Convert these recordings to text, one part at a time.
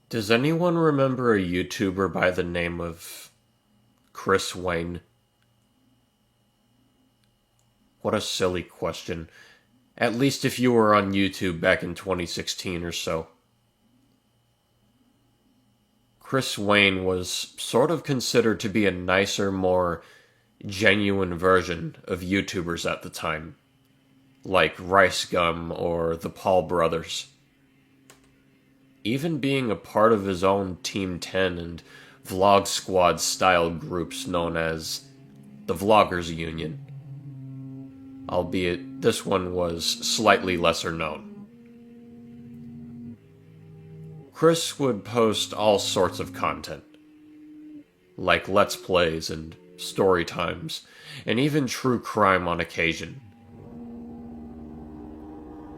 Does anyone remember a YouTuber by the name of Chris Wayne? What a silly question. At least if you were on YouTube back in 2016 or so. Chris Wayne was sort of considered to be a nicer, more genuine version of YouTubers at the time, like Rice Gum or the Paul Brothers. Even being a part of his own Team 10 and Vlog Squad style groups known as the Vloggers Union, albeit this one was slightly lesser known. Chris would post all sorts of content, like Let's Plays and story times, and even true crime on occasion.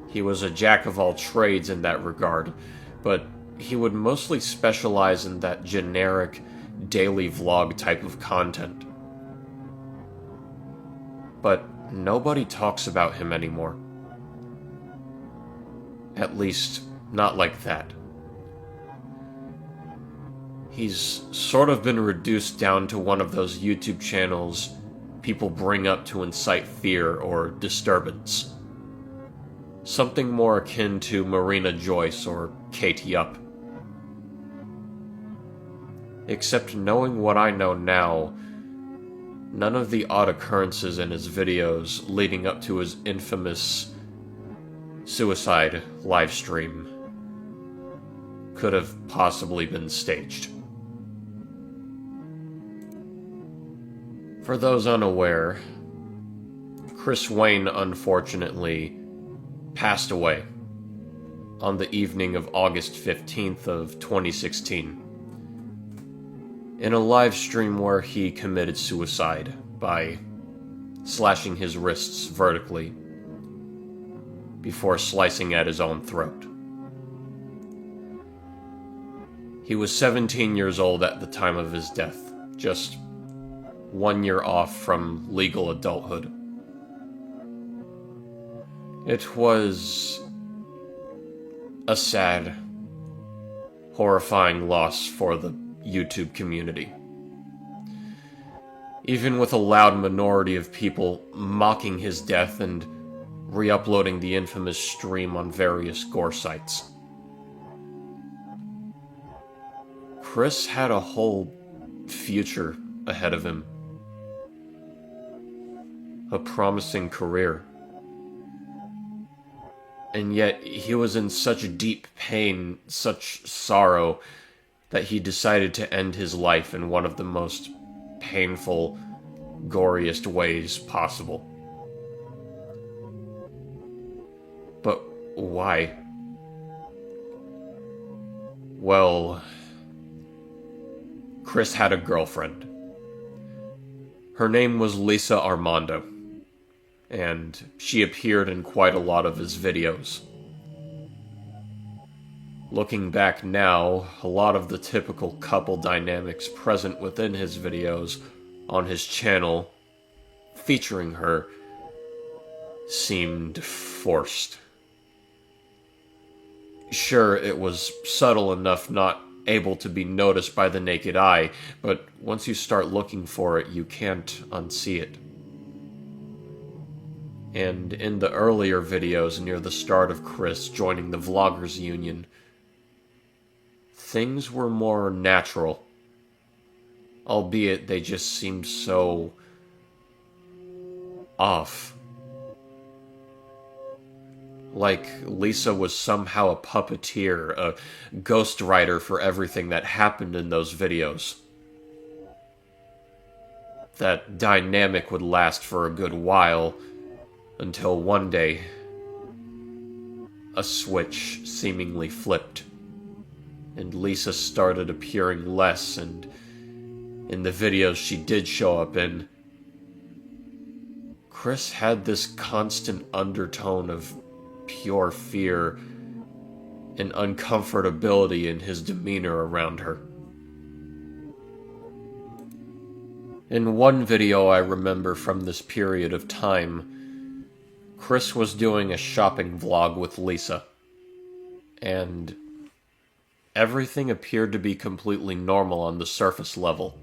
He was a jack of all trades in that regard, but he would mostly specialize in that generic daily vlog type of content. But nobody talks about him anymore. At least, not like that. He's sort of been reduced down to one of those YouTube channels people bring up to incite fear or disturbance. Something more akin to Marina Joyce or Katie Up. Except knowing what I know now, none of the odd occurrences in his videos leading up to his infamous suicide livestream could have possibly been staged. For those unaware, Chris Wayne unfortunately passed away on the evening of August 15th of 2016 in a live stream where he committed suicide by slashing his wrists vertically before slicing at his own throat. He was 17 years old at the time of his death, just 1 year off from legal adulthood. It was a sad, horrifying loss for the YouTube community. Even with a loud minority of people mocking his death and re-uploading the infamous stream on various gore sites. Chris had a whole future ahead of him. A promising career. And yet he was in such deep pain, such sorrow, that he decided to end his life in one of the most painful, goriest ways possible. But why? Well, Chris had a girlfriend. Her name was Lisa Armando, and she appeared in quite a lot of his videos. Looking back now, a lot of the typical couple dynamics present within his videos on his channel featuring her seemed forced. Sure, it was subtle enough not able to be noticed by the naked eye, but once you start looking for it, you can't unsee it. And in the earlier videos near the start of Chris joining the Vloggers Union, things were more natural, albeit they just seemed so off. Like Lisa was somehow a puppeteer, a ghostwriter for everything that happened in those videos. That dynamic would last for a good while, until one day, a switch seemingly flipped, and Lisa started appearing less, and in the videos she did show up in, Chris had this constant undertone of pure fear and uncomfortability in his demeanor around her. In one video I remember from this period of time, Chris was doing a shopping vlog with Lisa, and everything appeared to be completely normal on the surface level.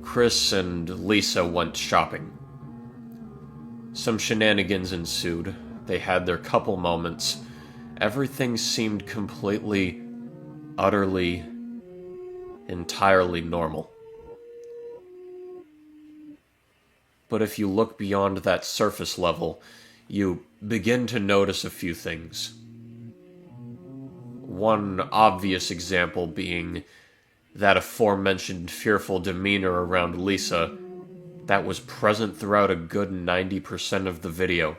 Chris and Lisa went shopping. Some shenanigans ensued. They had their couple moments. Everything seemed completely, utterly, entirely normal. But if you look beyond that surface level, you begin to notice a few things. One obvious example being that aforementioned fearful demeanor around Lisa that was present throughout a good 90% of the video.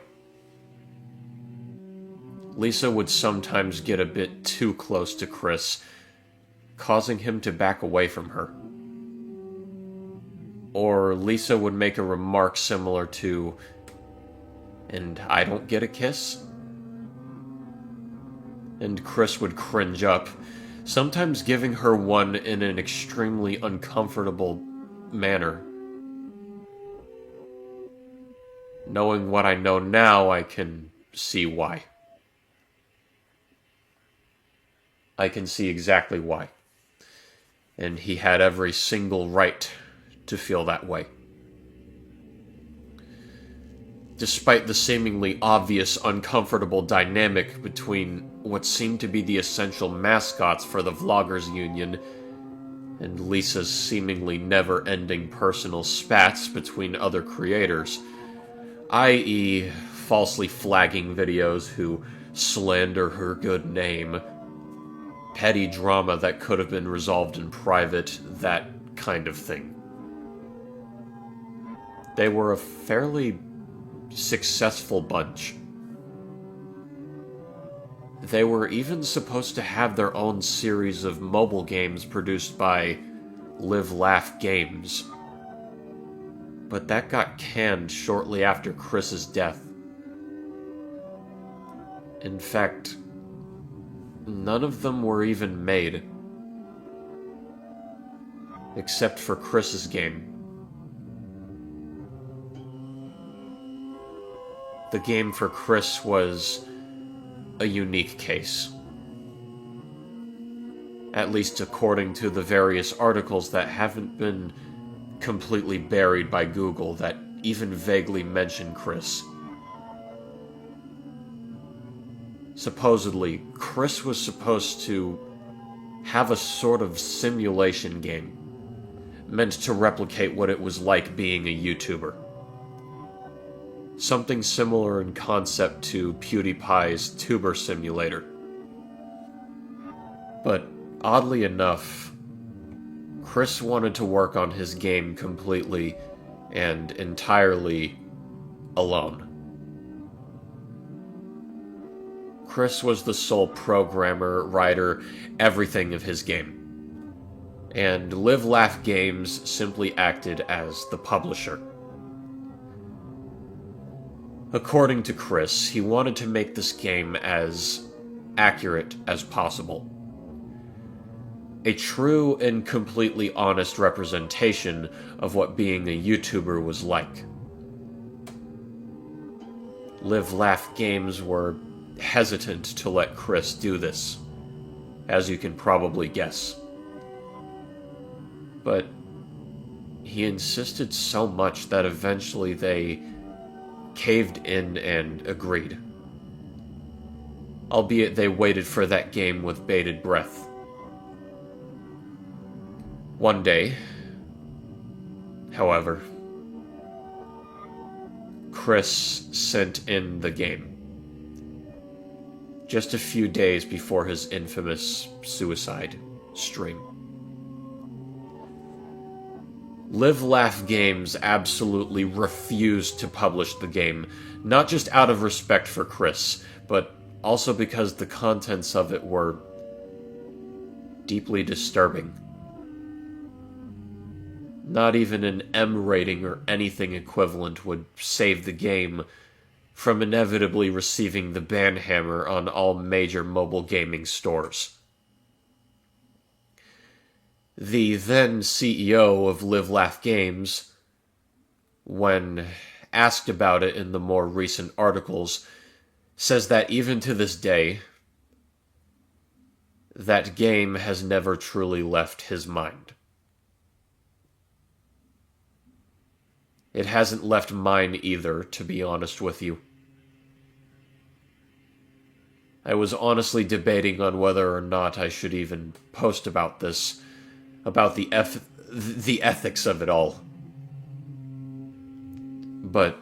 Lisa would sometimes get a bit too close to Chris, causing him to back away from her. Or Lisa would make a remark similar to, "And I don't get a kiss?" And Chris would cringe up, sometimes giving her one in an extremely uncomfortable manner. Knowing what I know now, I can see why. I can see exactly why. And he had every single right to feel that way. Despite the seemingly obvious uncomfortable dynamic between what seemed to be the essential mascots for the Vloggers Union and Lisa's seemingly never-ending personal spats between other creators, i.e. falsely flagging videos who slander her good name, petty drama that could have been resolved in private, that kind of thing. They were a fairly successful bunch. They were even supposed to have their own series of mobile games produced by Live Laugh Games, but that got canned shortly after Chris's death. In fact, none of them were even made, except for Chris's game. The game for Chris was a unique case. At least according to the various articles that haven't been completely buried by Google that even vaguely mention Chris. Supposedly, Chris was supposed to have a sort of simulation game meant to replicate what it was like being a YouTuber. Something similar in concept to PewDiePie's Tuber Simulator. But oddly enough, Chris wanted to work on his game completely and entirely alone. Chris was the sole programmer, writer, everything of his game. And Live Laugh Games simply acted as the publisher. According to Chris, he wanted to make this game as accurate as possible. A true and completely honest representation of what being a YouTuber was like. Live Laugh Games were hesitant to let Chris do this, as you can probably guess. But he insisted so much that eventually they caved in and agreed. Albeit they waited for that game with bated breath. One day, however, Chris sent in the game. Just a few days before his infamous suicide stream. Live Laugh Games absolutely refused to publish the game, not just out of respect for Chris, but also because the contents of it were deeply disturbing. Not even an M rating or anything equivalent would save the game from inevitably receiving the ban hammer on all major mobile gaming stores. The then CEO of Live Laugh Games, when asked about it in the more recent articles, says that even to this day, that game has never truly left his mind. It hasn't left mine either, to be honest with you. I was honestly debating on whether or not I should even post about this, about the ethics of it all. But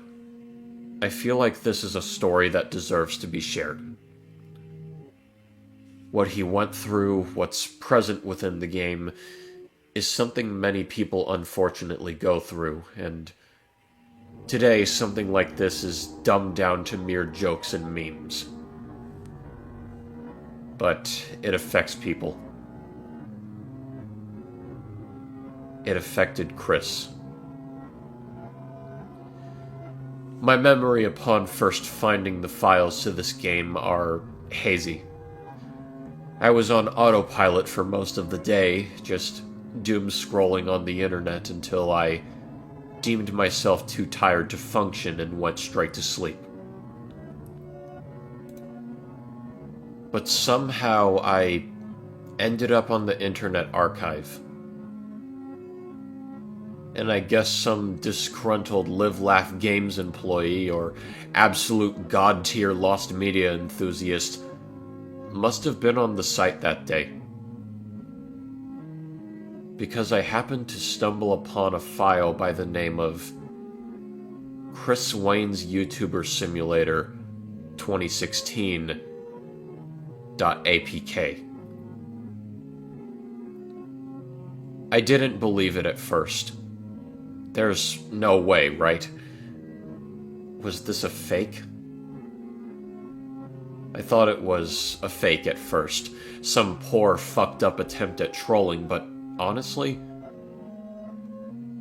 I feel like this is a story that deserves to be shared. What he went through, what's present within the game, is something many people unfortunately go through, and today something like this is dumbed down to mere jokes and memes. But it affects people. It affected Chris. My memory upon first finding the files to this game are hazy. I was on autopilot for most of the day, just doom scrolling on the internet until I deemed myself too tired to function and went straight to sleep. But somehow I ended up on the Internet Archive. And I guess some disgruntled Live Laugh Games employee or absolute god-tier lost media enthusiast must have been on the site that day. Because I happened to stumble upon a file by the name of Chris Wayne's YouTuber Simulator 2016.apk. I didn't believe it at first. There's no way, right? Was this a fake? I thought it was a fake at first, some poor fucked up attempt at trolling, but honestly,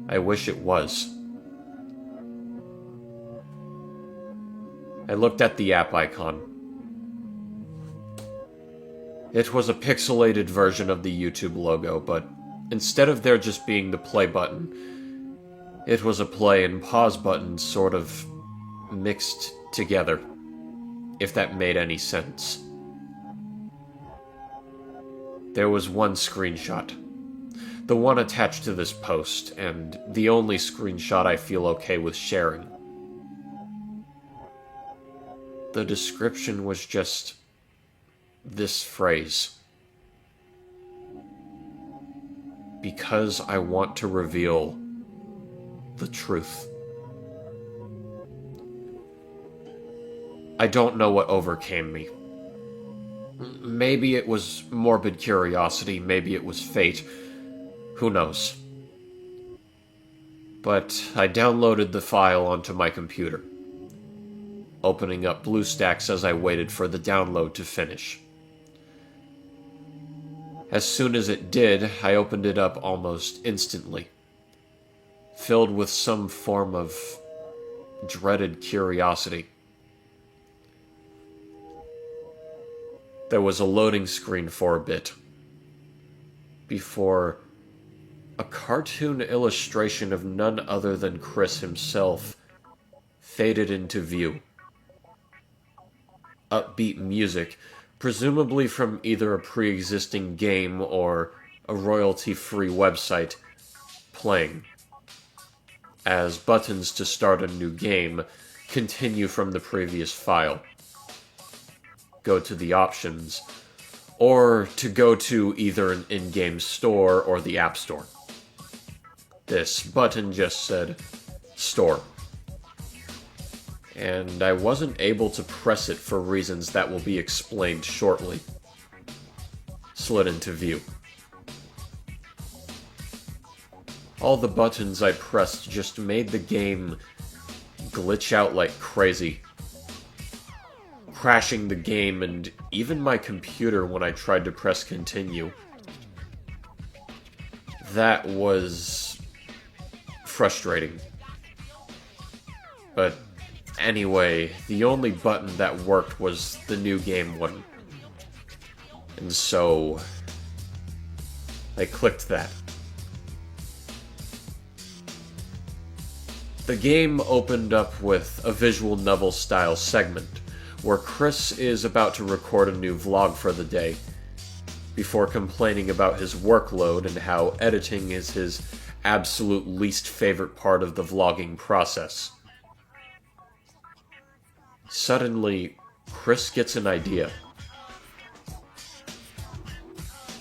I wish it was. I looked at the app icon. It was a pixelated version of the YouTube logo, but instead of there just being the play button, it was a play and pause button sort of mixed together, if that made any sense. There was one screenshot, the one attached to this post, and the only screenshot I feel okay with sharing. The description was just this phrase. Because I want to reveal the truth. I don't know what overcame me. Maybe it was morbid curiosity, maybe it was fate. Who knows? But I downloaded the file onto my computer, opening up BlueStacks as I waited for the download to finish. As soon as it did, I opened it up almost instantly, filled with some form of dreaded curiosity. There was a loading screen for a bit, before a cartoon illustration of none other than Chris himself faded into view. Upbeat music, presumably from either a pre-existing game or a royalty-free website, playing, as buttons to start a new game continue from the previous file, go to the options, or to go to either an in-game store or the App Store. This button just said, Store. And I wasn't able to press it for reasons that will be explained shortly. Slid into view. All the buttons I pressed just made the game glitch out like crazy, crashing the game and even my computer when I tried to press continue. That was frustrating. But anyway, the only button that worked was the new game one. And so I clicked that. The game opened up with a visual novel-style segment, where Chris is about to record a new vlog for the day, before complaining about his workload and how editing is his absolute least favorite part of the vlogging process. Suddenly, Chris gets an idea.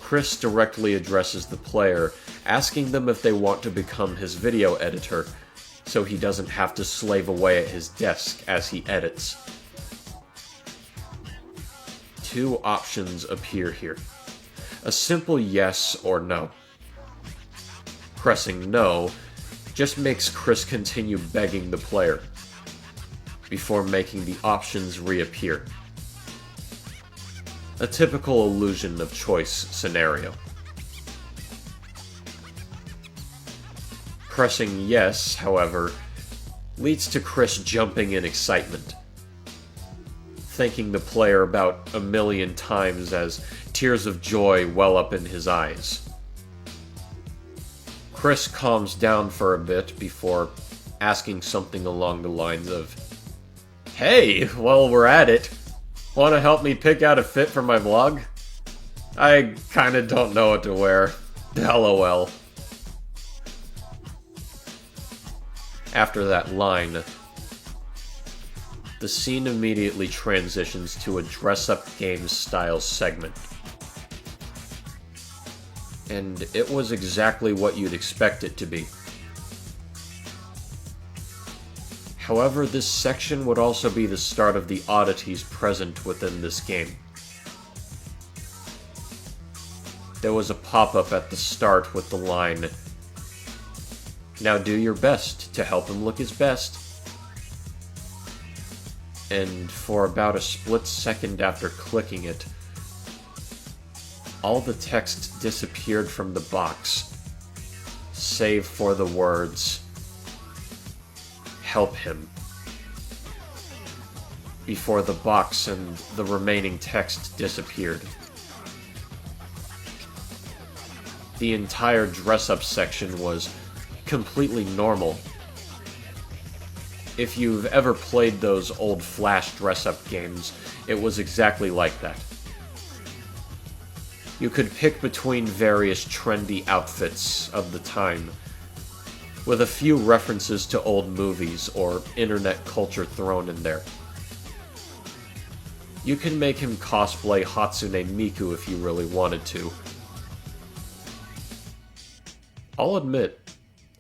Chris directly addresses the player, asking them if they want to become his video editor, so he doesn't have to slave away at his desk as he edits. Two options appear here. A simple yes or no. Pressing no just makes Chris continue begging the player, before making the options reappear. A typical illusion of choice scenario. Pressing yes, however, leads to Chris jumping in excitement, thanking the player about 1,000,000 times as tears of joy well up in his eyes. Chris calms down for a bit before asking something along the lines of, "Hey, while we're at it, want to help me pick out a fit for my vlog? I kinda don't know what to wear. LOL." After that line, the scene immediately transitions to a dress-up games style segment. And it was exactly what you'd expect it to be. However, this section would also be the start of the oddities present within this game. There was a pop-up at the start with the line, "Now do your best to help him look his best." And for about a split second after clicking it, all the text disappeared from the box, save for the words, "Help him," before the box and the remaining text disappeared. The entire dress-up section was completely normal. If you've ever played those old Flash dress-up games, it was exactly like that. You could pick between various trendy outfits of the time, with a few references to old movies or internet culture thrown in there. You can make him cosplay Hatsune Miku if you really wanted to. I'll admit,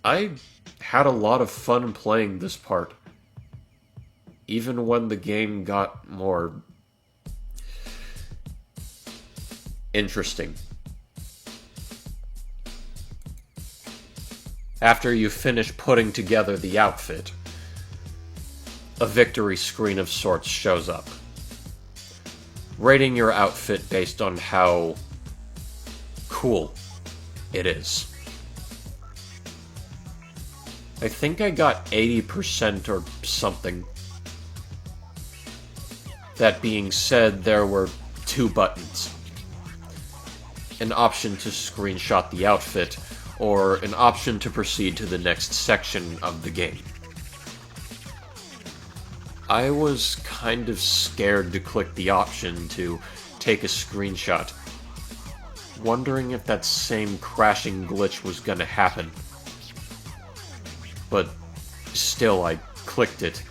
I had a lot of fun playing this part, even when the game got more interesting. After you finish putting together the outfit, a victory screen of sorts shows up, rating your outfit based on how cool it is. I think I got 80% or something. That being said, there were 2 buttons. An option to screenshot the outfit, or an option to proceed to the next section of the game. I was kind of scared to click the option to take a screenshot, wondering if that same crashing glitch was gonna happen. But still, I clicked it,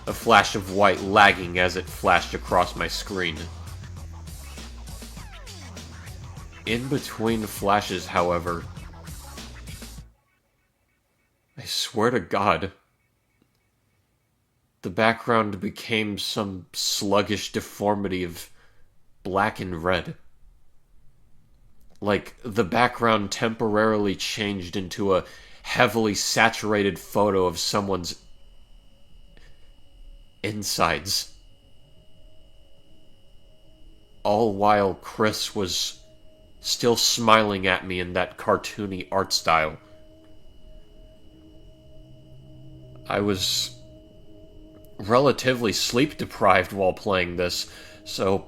a flash of white lagging as it flashed across my screen. In between flashes, however, I swear to God, the background became some sluggish deformity of black and red. Like, the background temporarily changed into a heavily saturated photo of someone's insides. All while Chris was still smiling at me in that cartoony art style. I was relatively sleep-deprived while playing this, so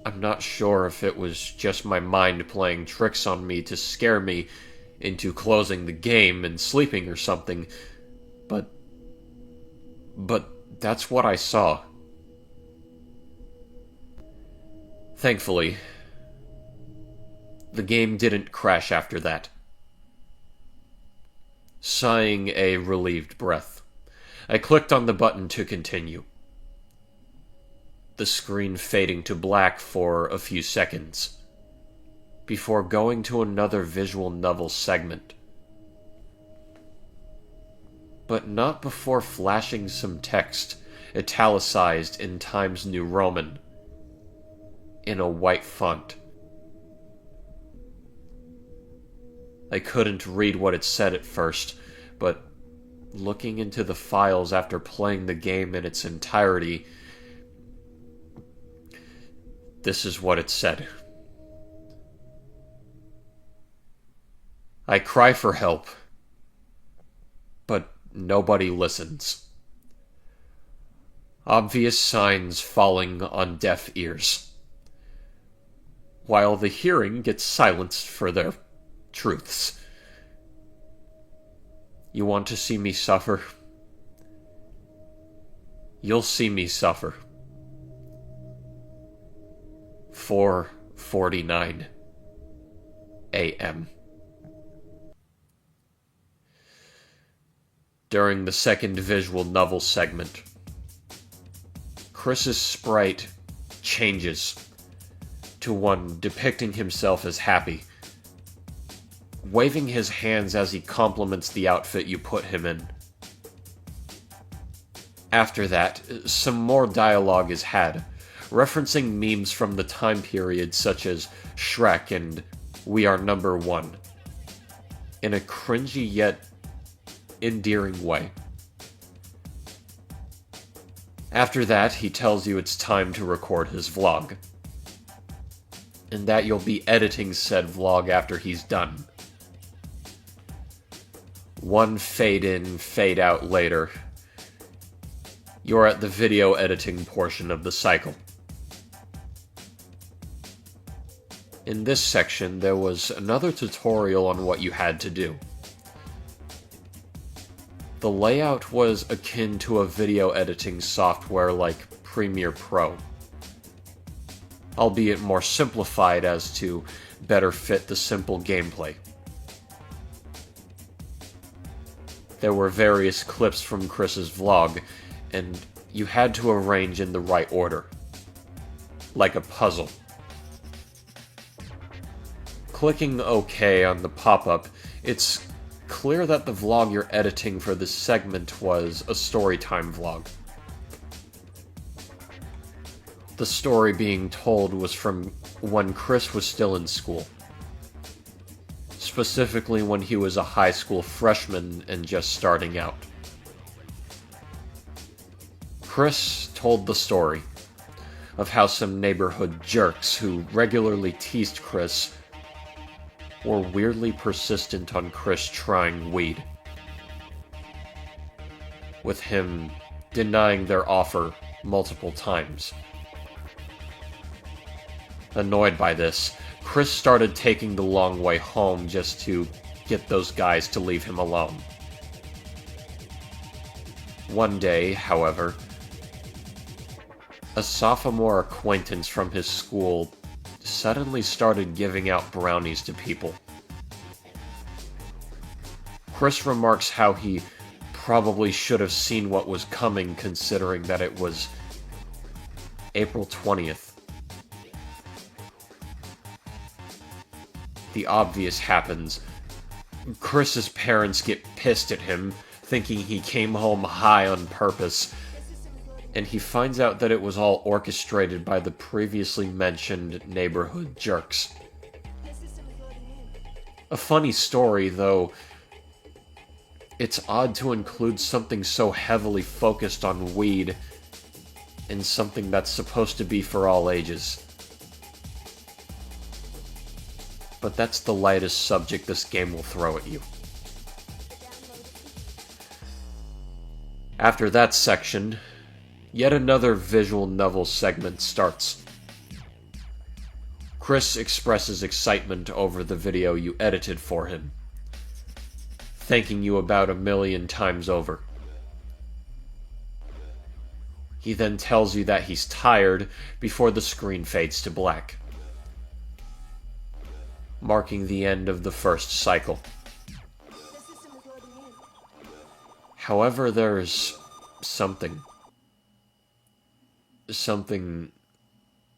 I'm not sure if it was just my mind playing tricks on me to scare me into closing the game and sleeping or something, but that's what I saw. Thankfully, The game didn't crash after that. Sighing a relieved breath, I clicked on the button to continue. The screen fading to black for a few seconds, before going to another visual novel segment. But not before flashing some text, italicized in Times New Roman, in a white font. I couldn't read what it said at first, but looking into the files after playing the game in its entirety, this is what it said. I cry for help, but nobody listens. Obvious signs falling on deaf ears, while the hearing gets silenced for their truths. You want to see me suffer? You'll see me suffer. 4:49 a.m. During the second visual novel segment, Chris's sprite changes to one depicting himself as happy, waving his hands as he compliments the outfit you put him in. After that, some more dialogue is had, referencing memes from the time period such as Shrek and We Are Number One, in a cringy yet endearing way. After that, he tells you it's time to record his vlog, and that you'll be editing said vlog after he's done. One fade in, fade out later, you're at the video editing portion of the cycle. In this section, there was another tutorial on what you had to do. The layout was akin to a video editing software like Premiere Pro, albeit more simplified as to better fit the simple gameplay. There were various clips from Chris's vlog, and you had to arrange in the right order, like a puzzle. Clicking OK on the pop-up, it's clear that the vlog you're editing for this segment was a storytime vlog. The story being told was from when Chris was still in school. Specifically when he was a high school freshman and just starting out. Chris told the story of how some neighborhood jerks who regularly teased Chris were weirdly persistent on Chris trying weed, with him denying their offer multiple times. Annoyed by this, Chris started taking the long way home just to get those guys to leave him alone. One day, however, a sophomore acquaintance from his school suddenly started giving out brownies to people. Chris remarks how he probably should have seen what was coming considering that it was April 20th. The obvious happens. Chris's parents get pissed at him, thinking he came home high on purpose, and he finds out that it was all orchestrated by the previously mentioned neighborhood jerks. A funny story, though it's odd to include something so heavily focused on weed in something that's supposed to be for all ages. But that's the lightest subject this game will throw at you. After that section, yet another visual novel segment starts. Chris expresses excitement over the video you edited for him, thanking you about 1,000,000 times over. He then tells you that he's tired before the screen fades to black. marking the end of the first cycle. However, there's something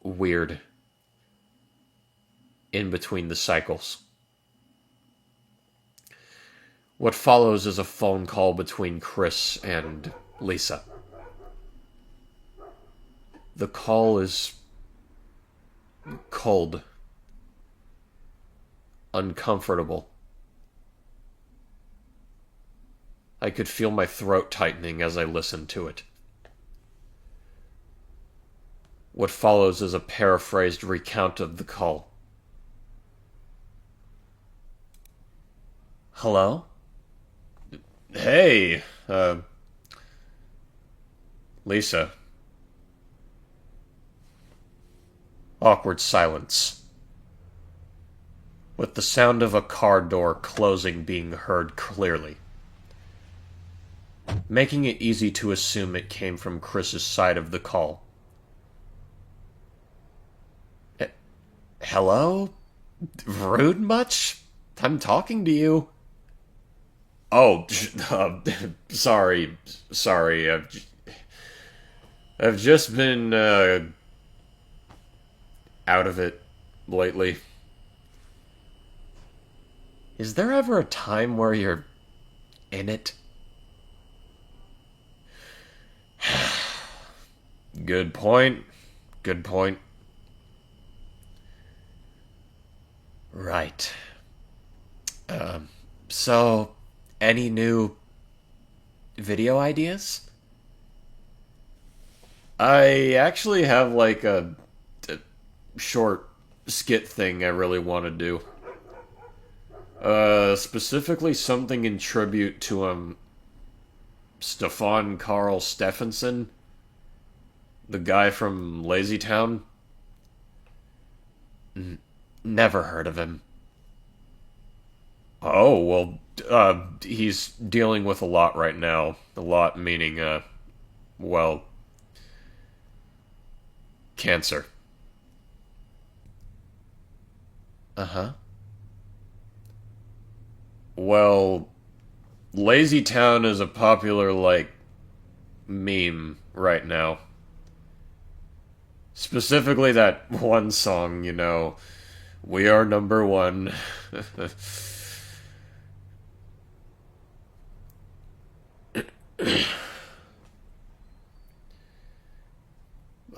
weird in between the cycles. What follows is a phone call between Chris and Lisa. The call is cold, uncomfortable. I could feel my throat tightening as I listened to it. What follows is a paraphrased recount of the call. Hello? Hey, Lisa. Awkward silence, with the sound of a car door closing being heard clearly, making it easy to assume it came from Chris's side of the call. Hello? Rude much? I'm talking to you. Oh, sorry. I've just been, out of it lately. Is there ever a time where you're in it? Good point. Right. So, any new video ideas? I actually have like a short skit thing I really want to do. Specifically something in tribute to, Stefan Carl Stephenson, the guy from Lazy Town. Never heard of him. Oh, well, he's dealing with a lot right now. A lot meaning, cancer. Uh-huh. Well, Lazy Town is a popular, meme right now. Specifically that one song, We Are Number One.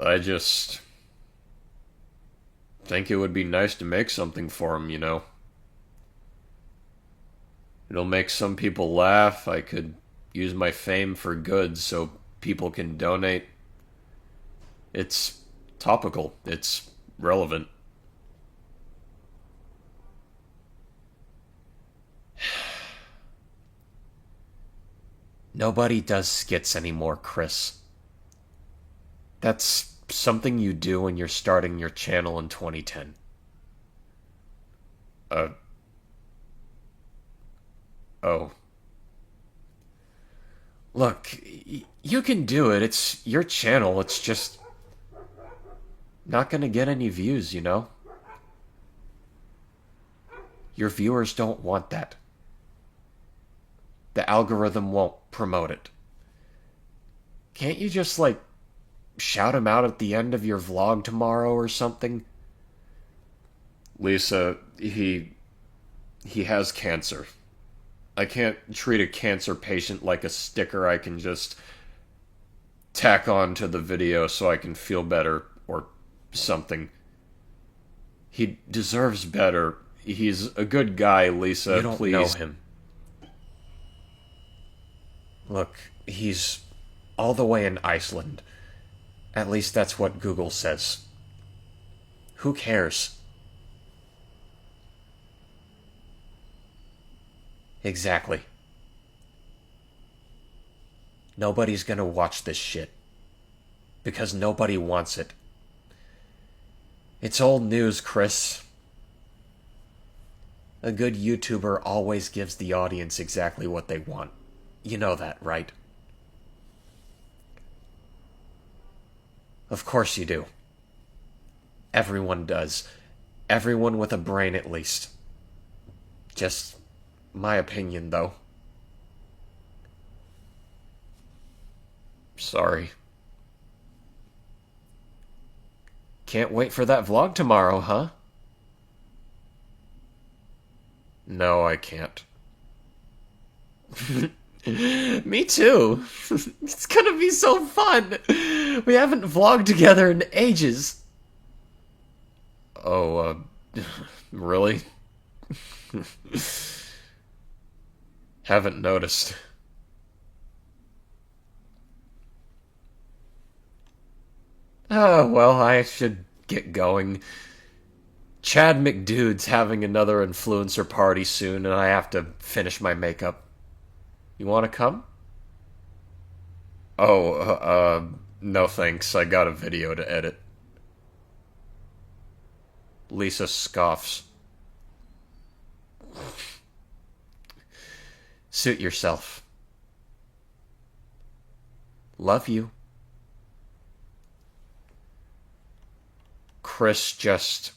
I just think it would be nice to make something for him, It'll make some people laugh. I could use my fame for good so people can donate. It's topical. It's relevant. Nobody does skits anymore, Chris. That's something you do when you're starting your channel in 2010. Oh. Look, you can do it. It's your channel. It's just not gonna get any views, Your viewers don't want that. The algorithm won't promote it. Can't you just, shout him out at the end of your vlog tomorrow or something? Lisa, he has cancer. I can't treat a cancer patient like a sticker I can just tack on to the video so I can feel better or something. He deserves better. He's a good guy, Lisa. You don't please. Know him. Look, he's all the way in Iceland. At least that's what Google says. Who cares? Exactly. Nobody's gonna watch this shit. Because nobody wants it. It's old news, Chris. A good YouTuber always gives the audience exactly what they want. You know that, right? Of course you do. Everyone does. Everyone with a brain, at least. Just my opinion, though. Sorry. Can't wait for that vlog tomorrow, huh? No, I can't. Me too. It's gonna be so fun. We haven't vlogged together in ages. Oh, really? Haven't noticed. Oh, well, I should get going. Chad McDude's having another influencer party soon, and I have to finish my makeup. You want to come? Oh, no thanks. I got a video to edit. Lisa scoffs. Suit yourself. Love you. Chris just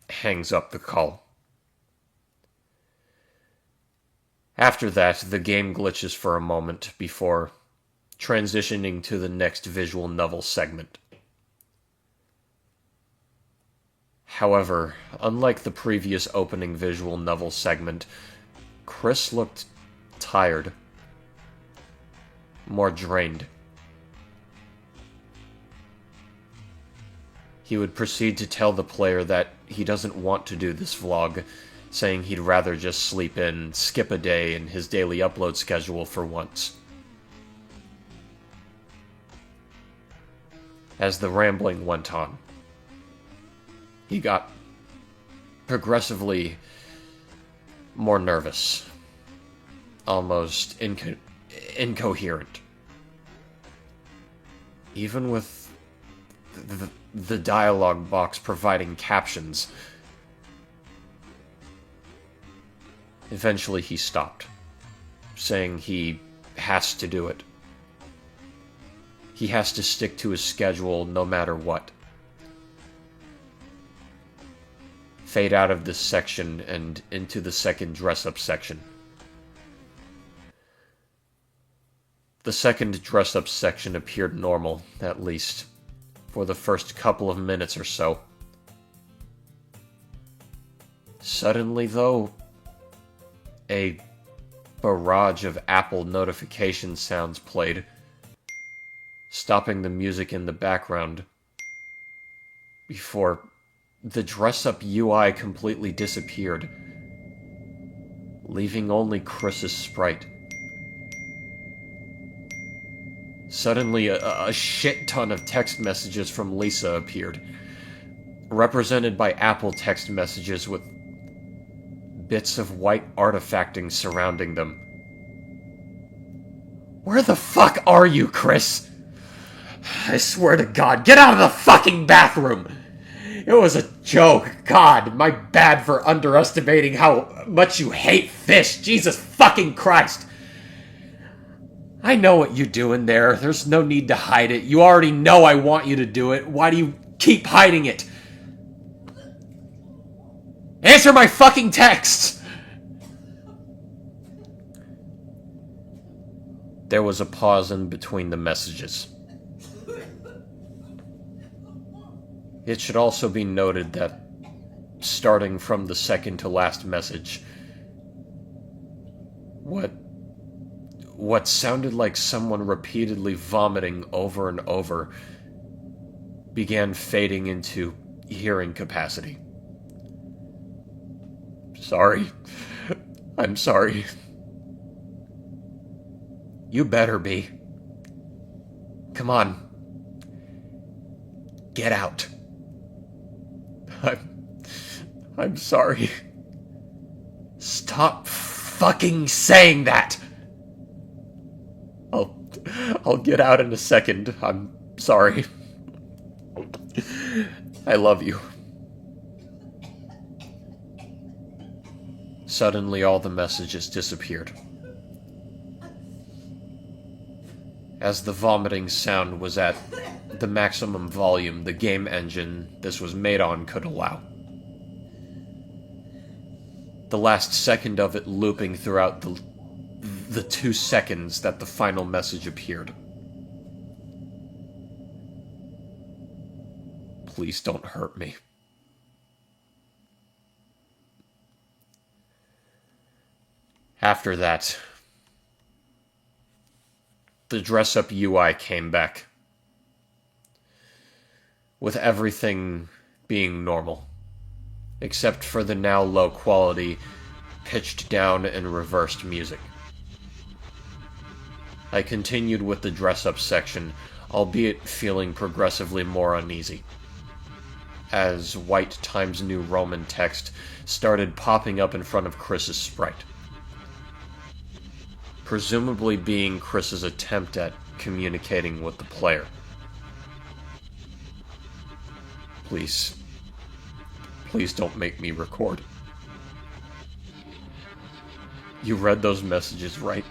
hangs up the call. After that, the game glitches for a moment before transitioning to the next visual novel segment. However, unlike the previous opening visual novel segment, Chris looked tired, more drained. He would proceed to tell the player that he doesn't want to do this vlog, saying he'd rather just sleep in, skip a day in his daily upload schedule for once. As the rambling went on, he got progressively more nervous, almost incoherent. Even with the dialogue box providing captions. Eventually he stopped, saying he has to do it. He has to stick to his schedule no matter what. Fade out of this section and into the second dress-up section. The second dress-up section appeared normal, at least for the first couple of minutes or so. Suddenly, though, a barrage of Apple notification sounds played, stopping the music in the background before the dress-up UI completely disappeared, leaving only Chris's sprite. Suddenly, a shit ton of text messages from Lisa appeared, represented by Apple text messages with bits of white artifacting surrounding them. Where the fuck are you, Chris? I swear to God, get out of the fucking bathroom! It was a joke. God, my bad for underestimating how much you hate fish. Jesus fucking Christ. I know what you do in there. There's no need to hide it. You already know I want you to do it. Why do you keep hiding it? Answer my fucking texts! There was a pause in between the messages. It should also be noted that, starting from the second to last message, what sounded like someone repeatedly vomiting over and over began fading into hearing capacity. Sorry. I'm sorry. You better be. Come on. Get out. I'm sorry. Stop fucking saying that! I'll get out in a second. I'm sorry. I love you. Suddenly all the messages disappeared. As the vomiting sound was at the maximum volume the game engine this was made on could allow. the last second of it looping throughout the 2 seconds that the final message appeared. Please don't hurt me. After that, the dress-up UI came back, with everything being normal, except for the now low-quality, pitched-down and reversed music. I continued with the dress-up section, albeit feeling progressively more uneasy, as white Times New Roman text started popping up in front of Chris's sprite, presumably being Chris's attempt at communicating with the player. Please don't make me record. You read those messages, right?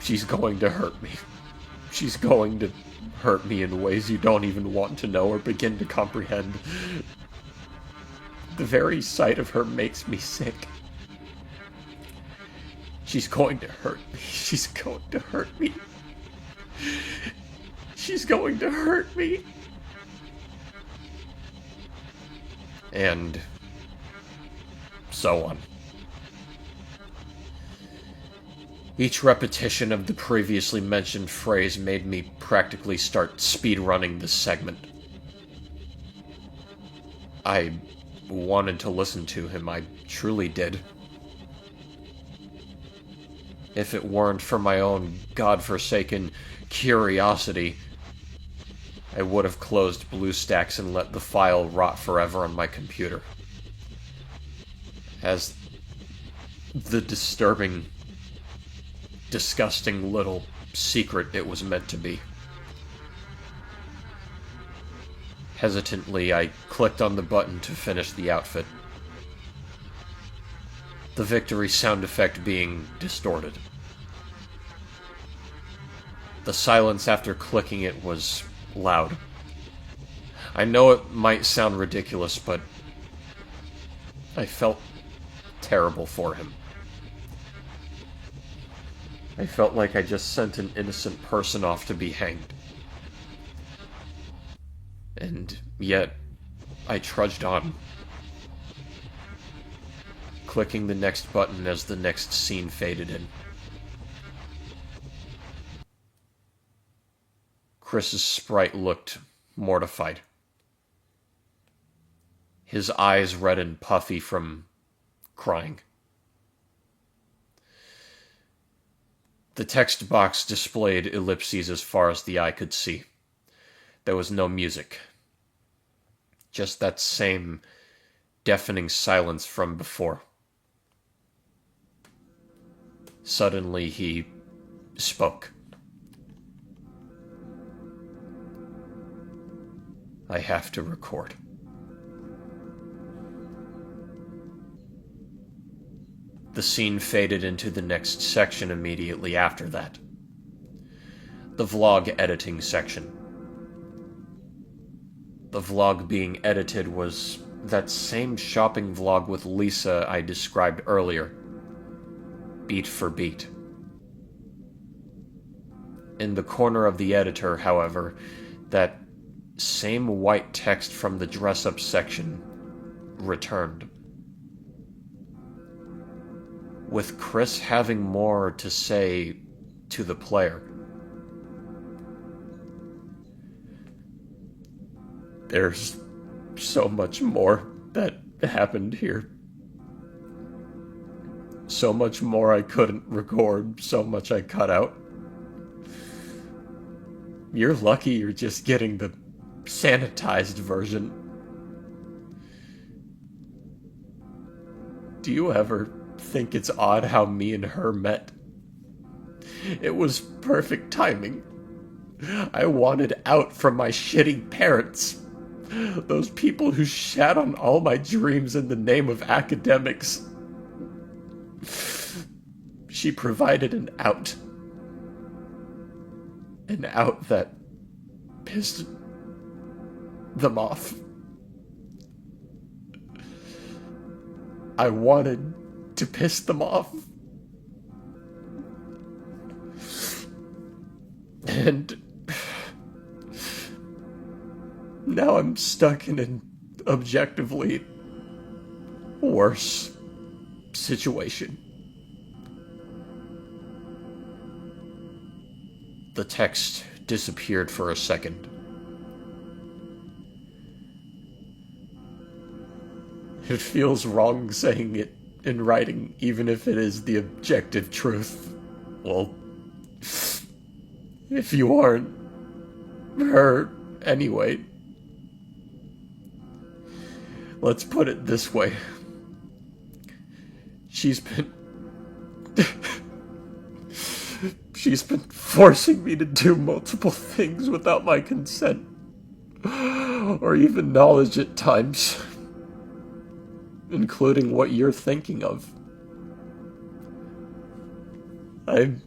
She's going to hurt me. She's going to hurt me in ways you don't even want to know or begin to comprehend. The very sight of her makes me sick. She's going to hurt me. She's going to hurt me. She's going to hurt me. And so on. Each repetition of the previously mentioned phrase made me practically start speedrunning this segment. I wanted to listen to him, I truly did. If it weren't for my own godforsaken curiosity, I would have closed BlueStacks and let the file rot forever on my computer. As the disturbing, disgusting little secret it was meant to be. Hesitantly, I clicked on the button to finish the outfit, the victory sound effect being distorted. The silence after clicking it was loud. I know it might sound ridiculous, but I felt terrible for him. I felt like I just sent an innocent person off to be hanged. And yet, I trudged on, clicking the next button as the next scene faded in. Chris's sprite looked mortified, his eyes red and puffy from crying. The text box displayed ellipses as far as the eye could see. There was no music, just that same deafening silence from before. Suddenly he spoke. I have to record. The scene faded into the next section immediately after that. The vlog editing section. The vlog being edited was that same shopping vlog with Lisa I described earlier, beat for beat. In the corner of the editor, however, that same white text from the dress-up section returned, with Chris having more to say to the player. There's so much more that happened here. So much more I couldn't record, so much I cut out. You're lucky you're just getting the sanitized version. Do you ever think it's odd how me and her met? It was perfect timing. I wanted out from my shitty parents. Those people who shat on all my dreams in the name of academics. She provided an out. An out that pissed them off. I wanted to piss them off. And now I'm stuck in an objectively worse situation. The text disappeared for a second. It feels wrong saying it in writing, even if it is the objective truth. Well, if you aren't her anyway. Let's put it this way. She's been forcing me to do multiple things without my consent, or even knowledge at times, including what you're thinking of. I'm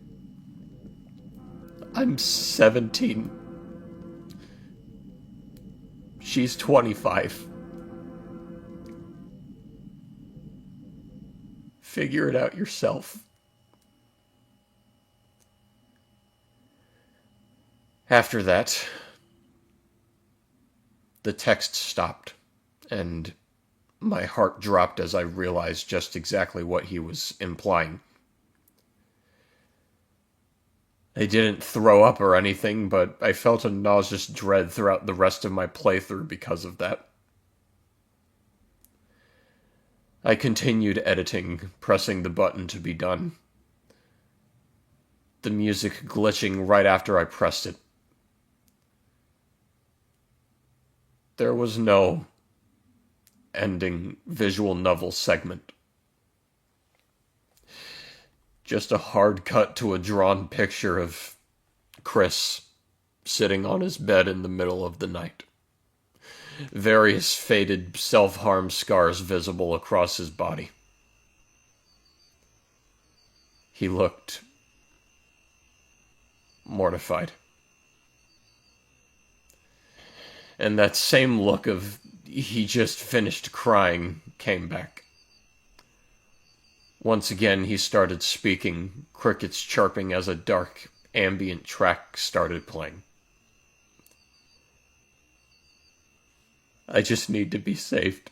17. She's 25. Figure it out yourself. After that, the text stopped, and my heart dropped as I realized just exactly what he was implying. I didn't throw up or anything, but I felt a nauseous dread throughout the rest of my playthrough because of that. I continued editing, pressing the button to be done. The music glitching right after I pressed it. There was no ending visual novel segment. Just a hard cut to a drawn picture of Chris sitting on his bed in the middle of the night. Various faded self-harm scars visible across his body. He looked mortified. And that same look of he just finished crying came back. Once again, he started speaking, crickets chirping as a dark, ambient track started playing. I just need to be saved.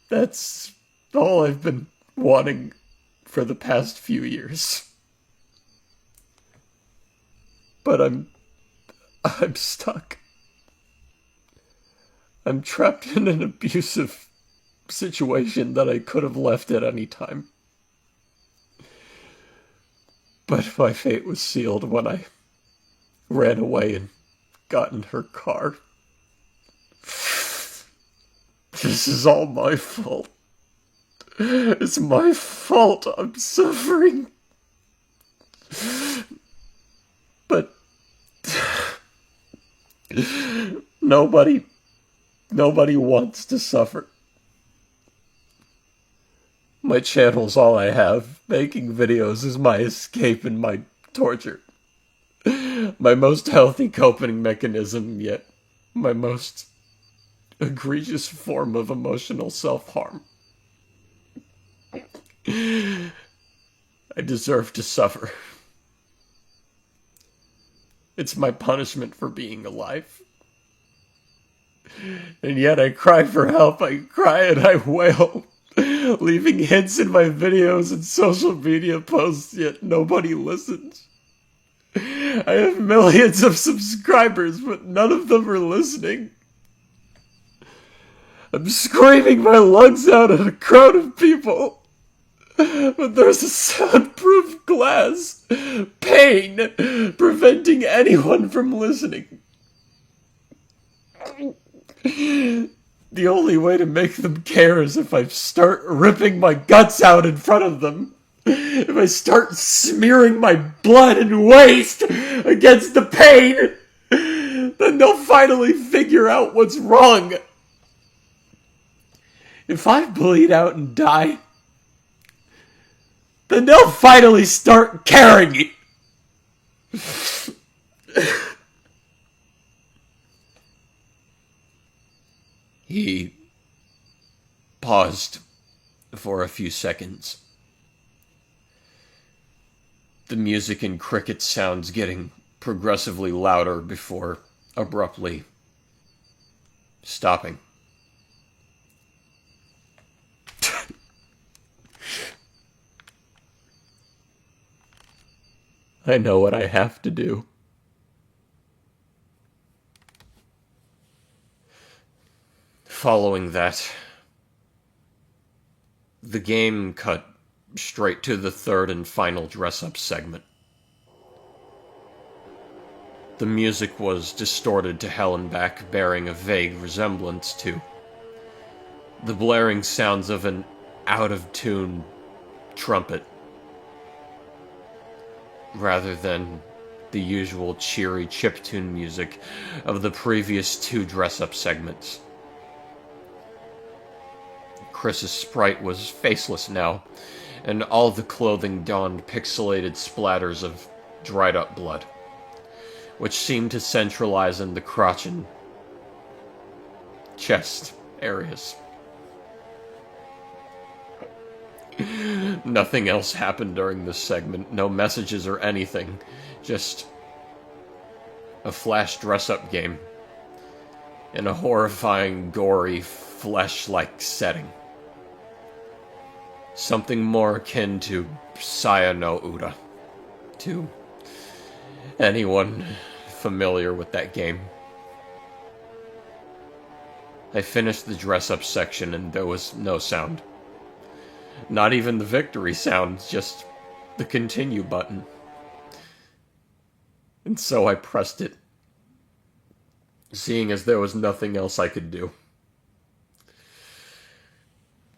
That's all I've been wanting for the past few years. But I'm stuck. I'm trapped in an abusive situation that I could have left at any time. But my fate was sealed when I ran away and got in her car. This is all my fault. It's my fault I'm suffering. But nobody wants to suffer. My channel's all I have. Making videos is my escape and my torture. My most healthy coping mechanism, yet my most egregious form of emotional self-harm. I deserve to suffer. It's my punishment for being alive. And yet I cry for help, I cry and I wail, leaving hints in my videos and social media posts, yet nobody listens. I have millions of subscribers, but none of them are listening. I'm screaming my lungs out at a crowd of people, but there's a soundproof glass pane preventing anyone from listening. The only way to make them care is if I start ripping my guts out in front of them. If I start smearing my blood and waste against the pane, then they'll finally figure out what's wrong. If I bleed out and die, then they'll finally start caring. He paused for a few seconds. The music and cricket sounds getting progressively louder before abruptly stopping. I know what I have to do. Following that, the game cut straight to the third and final dress-up segment. The music was distorted to hell and back, bearing a vague resemblance to the blaring sounds of an out-of-tune trumpet, rather than the usual cheery chiptune music of the previous two dress-up segments. Chris's sprite was faceless now, and all the clothing donned pixelated splatters of dried-up blood, which seemed to centralize in the crotch and chest areas. Nothing else happened during this segment, no messages or anything, just a flash dress-up game in a horrifying, gory, flesh-like setting. Something more akin to Saya no Uda, to anyone familiar with that game. I finished the dress-up section and there was no sound. Not even the victory sound, just the continue button. And so I pressed it, seeing as there was nothing else I could do.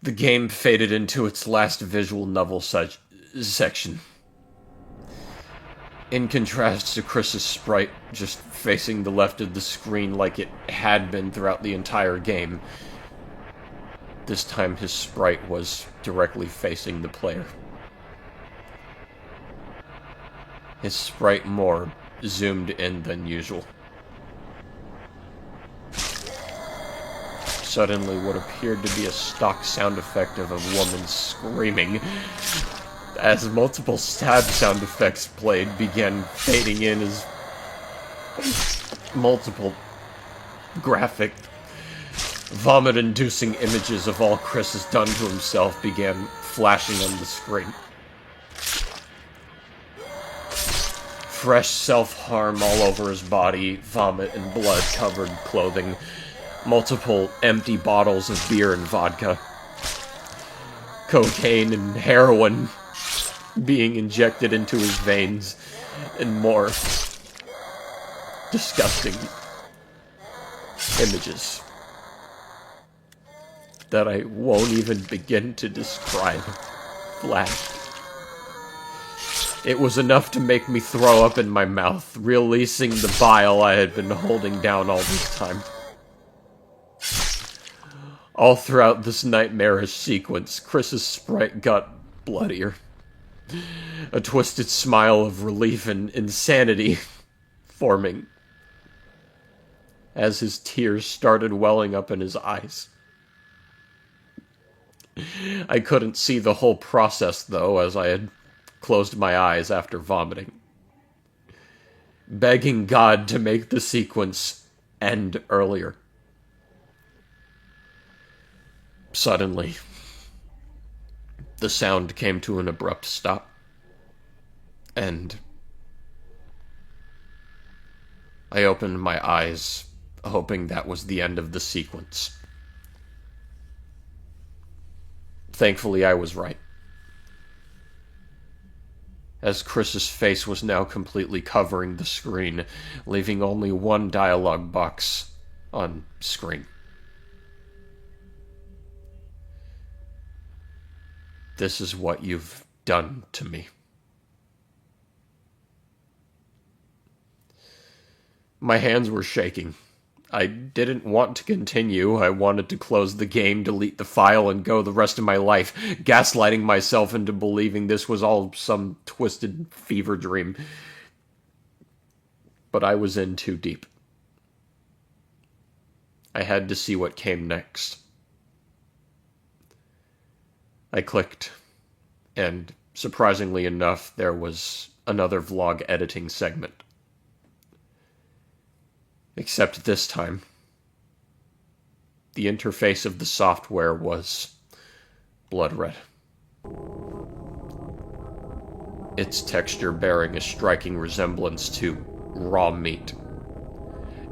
The game faded into its last visual novel section. In contrast to Chris's sprite just facing the left of the screen like it had been throughout the entire game, this time his sprite was directly facing the player. His sprite more zoomed in than usual. Suddenly, what appeared to be a stock sound effect of a woman screaming, as multiple stab sound effects played, began fading in as multiple graphic, vomit-inducing images of all Chris has done to himself began flashing on the screen. Fresh self-harm all over his body, vomit and blood-covered clothing, multiple empty bottles of beer and vodka, cocaine and heroin being injected into his veins, and more disgusting images that I won't even begin to describe flashed. It was enough to make me throw up in my mouth, releasing the bile I had been holding down all this time. All throughout this nightmarish sequence, Chris's sprite got bloodier. A twisted smile of relief and insanity forming as his tears started welling up in his eyes. I couldn't see the whole process, though, as I had closed my eyes after vomiting, begging God to make the sequence end earlier. Suddenly, the sound came to an abrupt stop, and I opened my eyes, hoping that was the end of the sequence. Thankfully, I was right, as Chris's face was now completely covering the screen, leaving only one dialogue box on screen. This is what you've done to me. My hands were shaking. I didn't want to continue. I wanted to close the game, delete the file, and go the rest of my life, gaslighting myself into believing this was all some twisted fever dream. But I was in too deep. I had to see what came next. I clicked, and surprisingly enough, there was another vlog editing segment. Except this time, the interface of the software was blood red. Its texture bearing a striking resemblance to raw meat,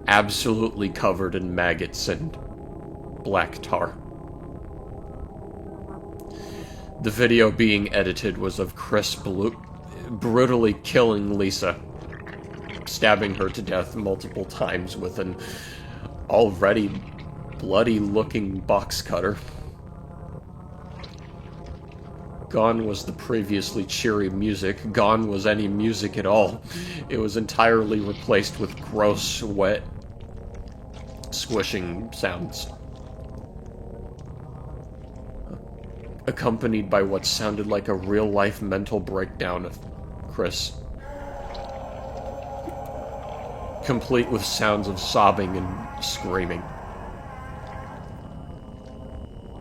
absolutely covered in maggots and black tar. The video being edited was of Chris brutally killing Lisa, stabbing her to death multiple times with an already bloody-looking box cutter. Gone was the previously cheery music. Gone was any music at all. It was entirely replaced with gross, wet, squishing sounds, accompanied by what sounded like a real-life mental breakdown of Chris, complete with sounds of sobbing and screaming.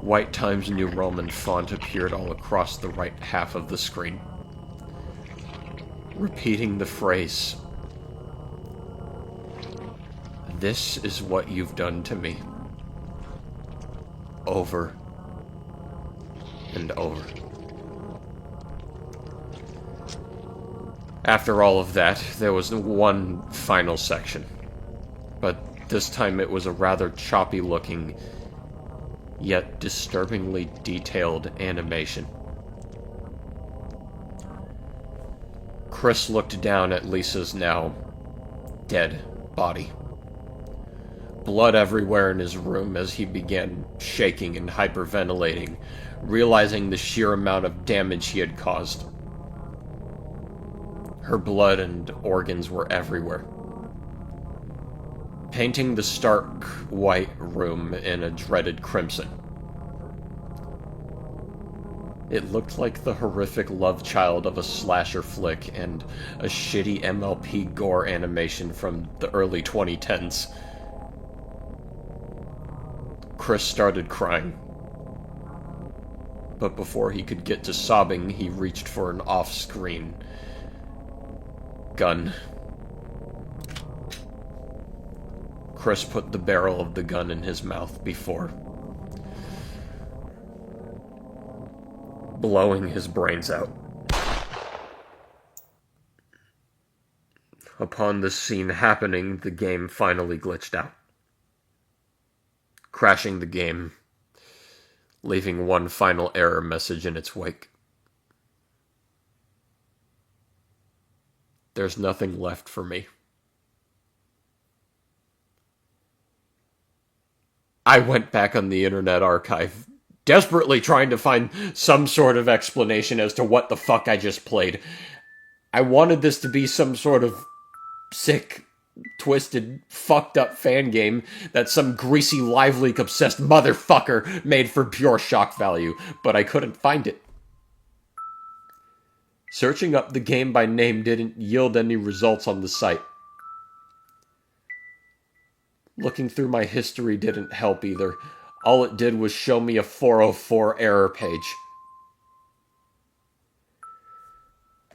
White Times New Roman font appeared all across the right half of the screen, repeating the phrase, "This is what you've done to me," over and over. After all of that, there was one final section, but this time it was a rather choppy-looking, yet disturbingly detailed animation. Chris looked down at Lisa's now dead body. Blood everywhere in his room as he began shaking and hyperventilating, realizing the sheer amount of damage he had caused. Her blood and organs were everywhere, painting the stark white room in a dreaded crimson. It looked like the horrific love child of a slasher flick and a shitty MLP gore animation from the early 2010s. Chris started crying, but before he could get to sobbing, he reached for an off-screen gun. Chris put the barrel of the gun in his mouth before blowing his brains out. Upon this scene happening, the game finally glitched out, crashing the game, leaving one final error message in its wake. There's nothing left for me. I went back on the Internet Archive, desperately trying to find some sort of explanation as to what the fuck I just played. I wanted this to be some sort of sick, twisted, fucked up fan game that some greasy live leak obsessed motherfucker made for pure shock value, but I couldn't find it. Searching up the game by name didn't yield any results on the site. Looking through my history didn't help either. All it did was show me a 404 error page.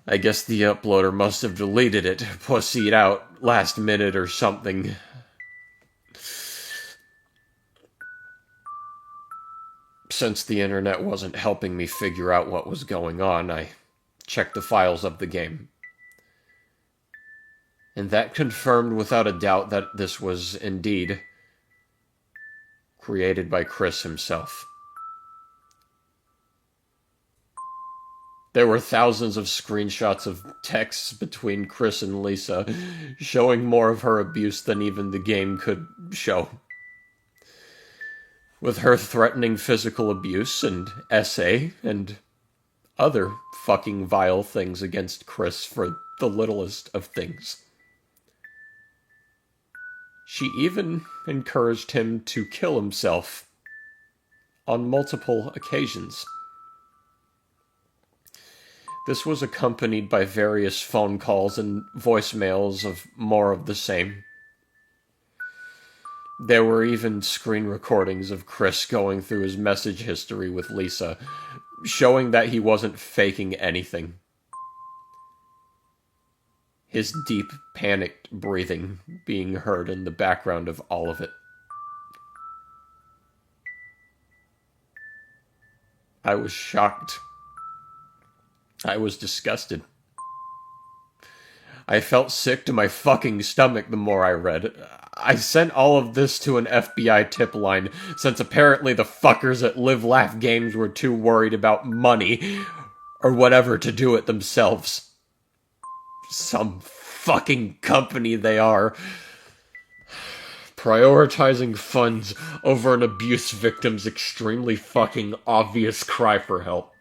I guess the uploader must have deleted it, pussied out last minute or something. Since the internet wasn't helping me figure out what was going on, I checked the files of the game. And that confirmed without a doubt that this was indeed created by Chris himself. There were thousands of screenshots of texts between Chris and Lisa, showing more of her abuse than even the game could show. With her threatening physical abuse and essay and other fucking vile things against Chris for the littlest of things. She even encouraged him to kill himself on multiple occasions. This was accompanied by various phone calls and voicemails of more of the same. There were even screen recordings of Chris going through his message history with Lisa, showing that he wasn't faking anything. His deep, panicked breathing being heard in the background of all of it. I was shocked. I was disgusted. I felt sick to my fucking stomach the more I read. I sent all of this to an FBI tip line, since apparently the fuckers at Live Laugh Games were too worried about money, or whatever, to do it themselves. Some fucking company they are. Prioritizing funds over an abuse victim's extremely fucking obvious cry for help.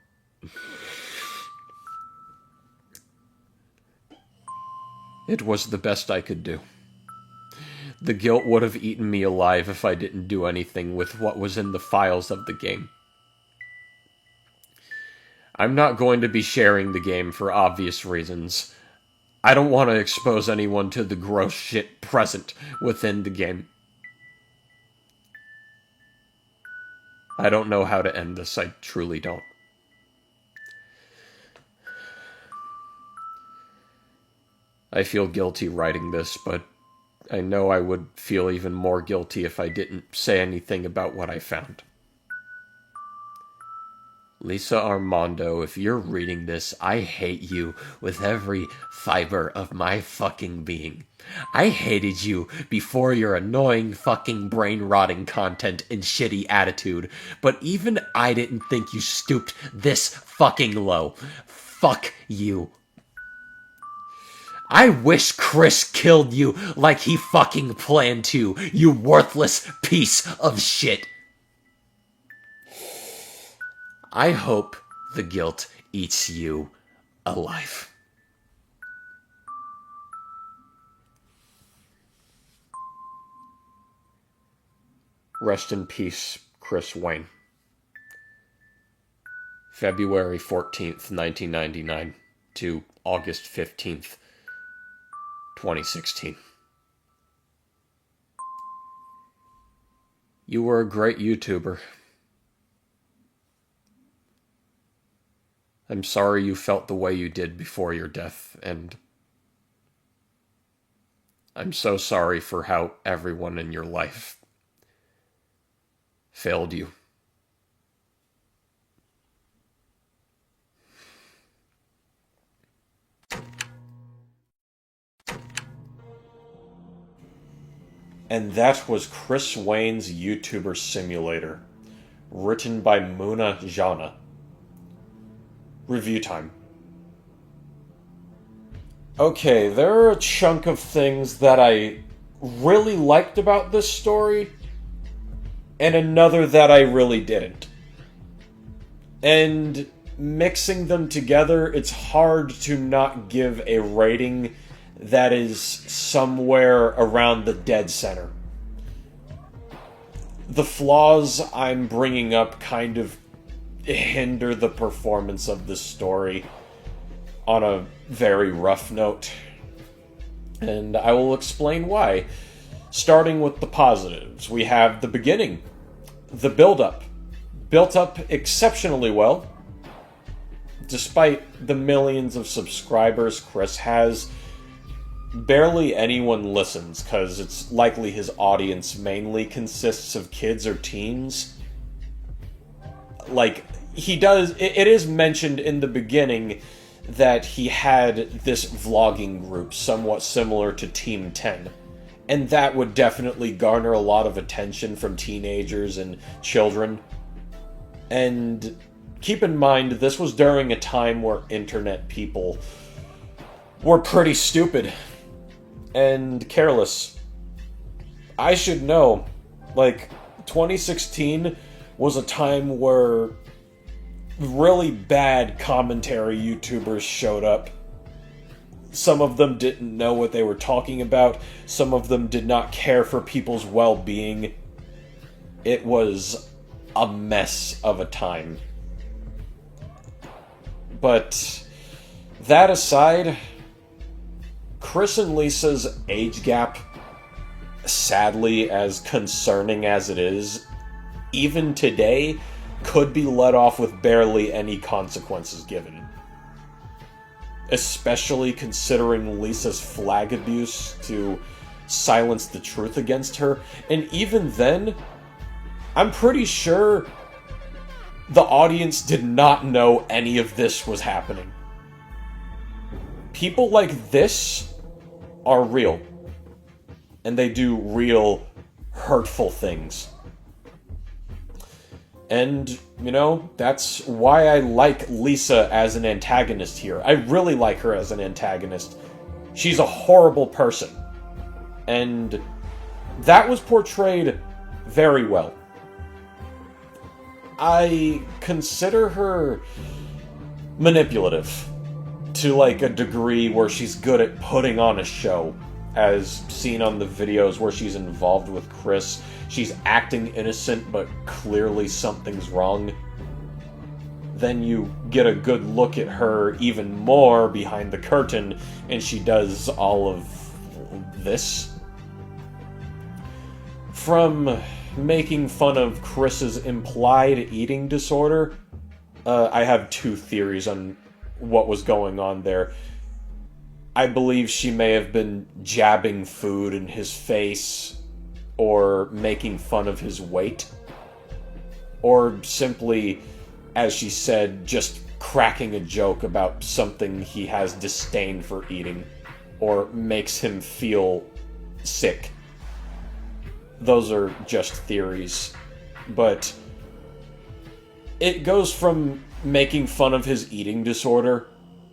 It was the best I could do. The guilt would have eaten me alive if I didn't do anything with what was in the files of the game. I'm not going to be sharing the game for obvious reasons. I don't want to expose anyone to the gross shit present within the game. I don't know how to end this, I truly don't. I feel guilty writing this, but I know I would feel even more guilty if I didn't say anything about what I found. Lisa Armando, if you're reading this, I hate you with every fiber of my fucking being. I hated you before your annoying fucking brain-rotting content and shitty attitude, but even I didn't think you stooped this fucking low. Fuck you. I wish Chris killed you like he fucking planned to, you worthless piece of shit. I hope the guilt eats you alive. Rest in peace, Chris Wayne. February 14th, 1999 to August 15th, 2016. You were a great YouTuber. I'm sorry you felt the way you did before your death, and I'm so sorry for how everyone in your life failed you. And that was Chris Wayne's YouTuber Simulator, written by Moonajauna. Review time. Okay, there are a chunk of things that I really liked about this story, and another that I really didn't. And mixing them together, it's hard to not give a rating that is somewhere around the dead center. The flaws I'm bringing up kind of hinder the performance of the story on a very rough note. And I will explain why. Starting with the positives, we have the beginning, the build-up. Built up exceptionally well. Despite the millions of subscribers Chris has, barely anyone listens, because it's likely his audience mainly consists of kids or teens. Like, it is mentioned in the beginning that he had this vlogging group somewhat similar to Team 10. And that would definitely garner a lot of attention from teenagers and children. And keep in mind, this was during a time where internet people were pretty stupid and careless. I should know, like, 2016 was a time where really bad commentary YouTubers showed up. Some of them didn't know what they were talking about. Some of them did not care for people's well-being. It was a mess of a time. But that aside, Chris and Lisa's age gap sadly, as concerning as it is, even today, could be let off with barely any consequences given. Especially considering Lisa's flag abuse to silence the truth against her. And even then, I'm pretty sure the audience did not know any of this was happening. People like this are real. And they do real, hurtful things. And, you know, that's why I like Lisa as an antagonist here. I really like her as an antagonist. She's a horrible person. And that was portrayed very well. I consider her manipulative to like a degree where she's good at putting on a show, as seen on the videos where she's involved with Chris. She's acting innocent, but clearly something's wrong. Then you get a good look at her even more behind the curtain, and she does all of this. From making fun of Chris's implied eating disorder, I have two theories on what was going on there. I believe she may have been jabbing food in his face, or making fun of his weight, or simply, as she said, just cracking a joke about something he has disdain for eating, or makes him feel sick. Those are just theories, but it goes from making fun of his eating disorder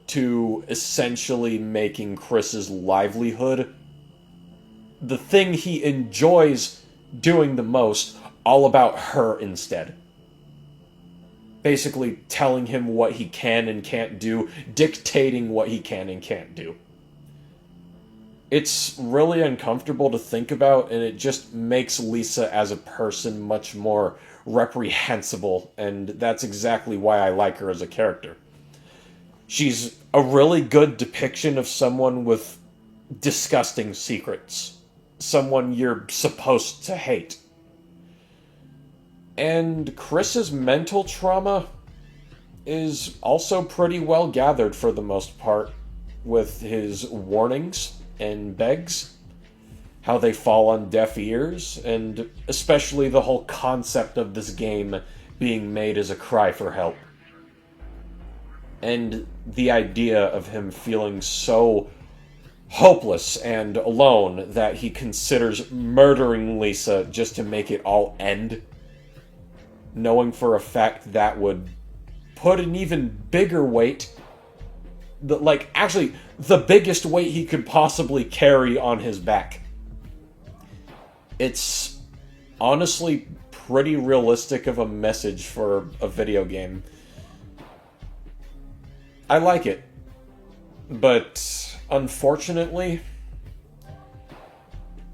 to essentially making Chris's livelihood, the thing he enjoys doing the most, all about her instead. Basically telling him what he can and can't do, dictating what he can and can't do. It's really uncomfortable to think about, and it just makes Lisa as a person much more reprehensible, and that's exactly why I like her as a character. She's a really good depiction of someone with disgusting secrets. Someone you're supposed to hate. And Chris's mental trauma is also pretty well gathered for the most part, with his warnings and begs, how they fall on deaf ears, and especially the whole concept of this game being made as a cry for help. And the idea of him feeling so hopeless and alone that he considers murdering Lisa just to make it all end, knowing for a fact that would put an even bigger weight, the biggest weight he could possibly carry on his back. It's honestly pretty realistic of a message for a video game. I like it, but unfortunately,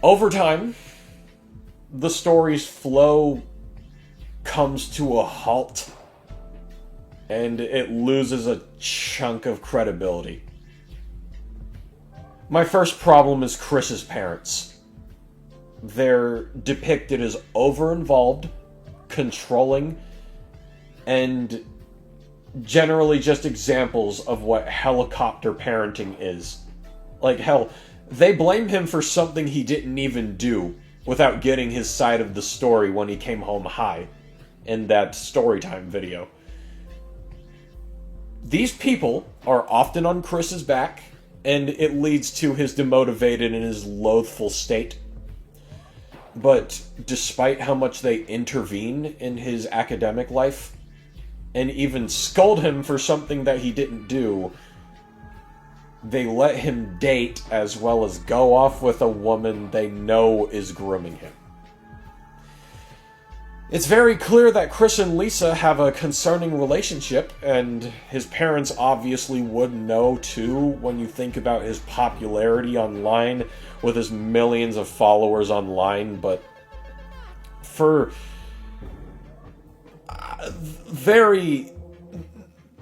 over time, the story's flow comes to a halt, and it loses a chunk of credibility. My first problem is Chris's parents. They're depicted as over-involved, controlling, and generally just examples of what helicopter parenting is. Like, hell, they blame him for something he didn't even do without getting his side of the story when he came home high in that storytime video. These people are often on Chris's back, and it leads to his demotivated and his loathful state. But despite how much they intervene in his academic life, and even scold him for something that he didn't do, they let him date as well as go off with a woman they know is grooming him. It's very clear that Chris and Lisa have a concerning relationship, and his parents obviously would know too when you think about his popularity online with his millions of followers online, but for very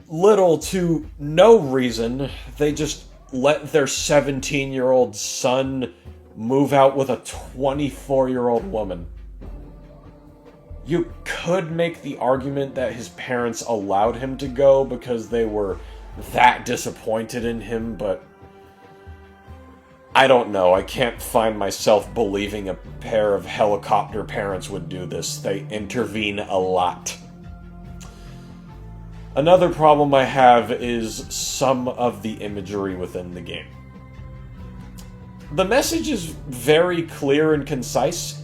little to no reason, they just let their 17-year-old son move out with a 24-year-old woman. You could make the argument that his parents allowed him to go because they were that disappointed in him, but I don't know. I can't find myself believing a pair of helicopter parents would do this. They intervene a lot. Another problem I have is some of the imagery within the game. The message is very clear and concise.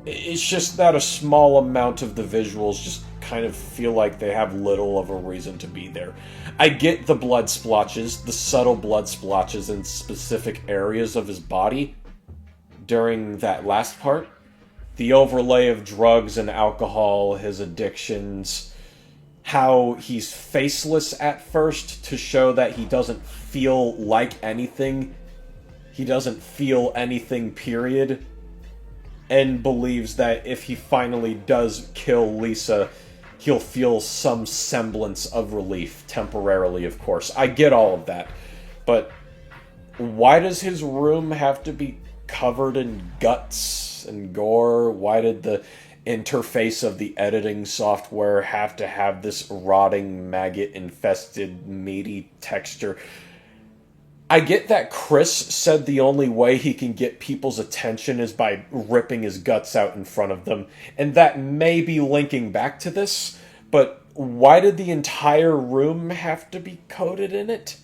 It's just that a small amount of the visuals just kind of feel like they have little of a reason to be there. I get the blood splotches, the subtle blood splotches in specific areas of his body during that last part. The overlay of drugs and alcohol, his addictions, how he's faceless at first to show that he doesn't feel like anything. He doesn't feel anything, period. And believes that if he finally does kill Lisa, he'll feel some semblance of relief, temporarily, of course. I get all of that. But why does his room have to be covered in guts and gore? Why did the interface of the editing software have to have this rotting, maggot-infested, meaty texture? I get that Chris said the only way he can get people's attention is by ripping his guts out in front of them, and that may be linking back to this, but why did the entire room have to be coated in it?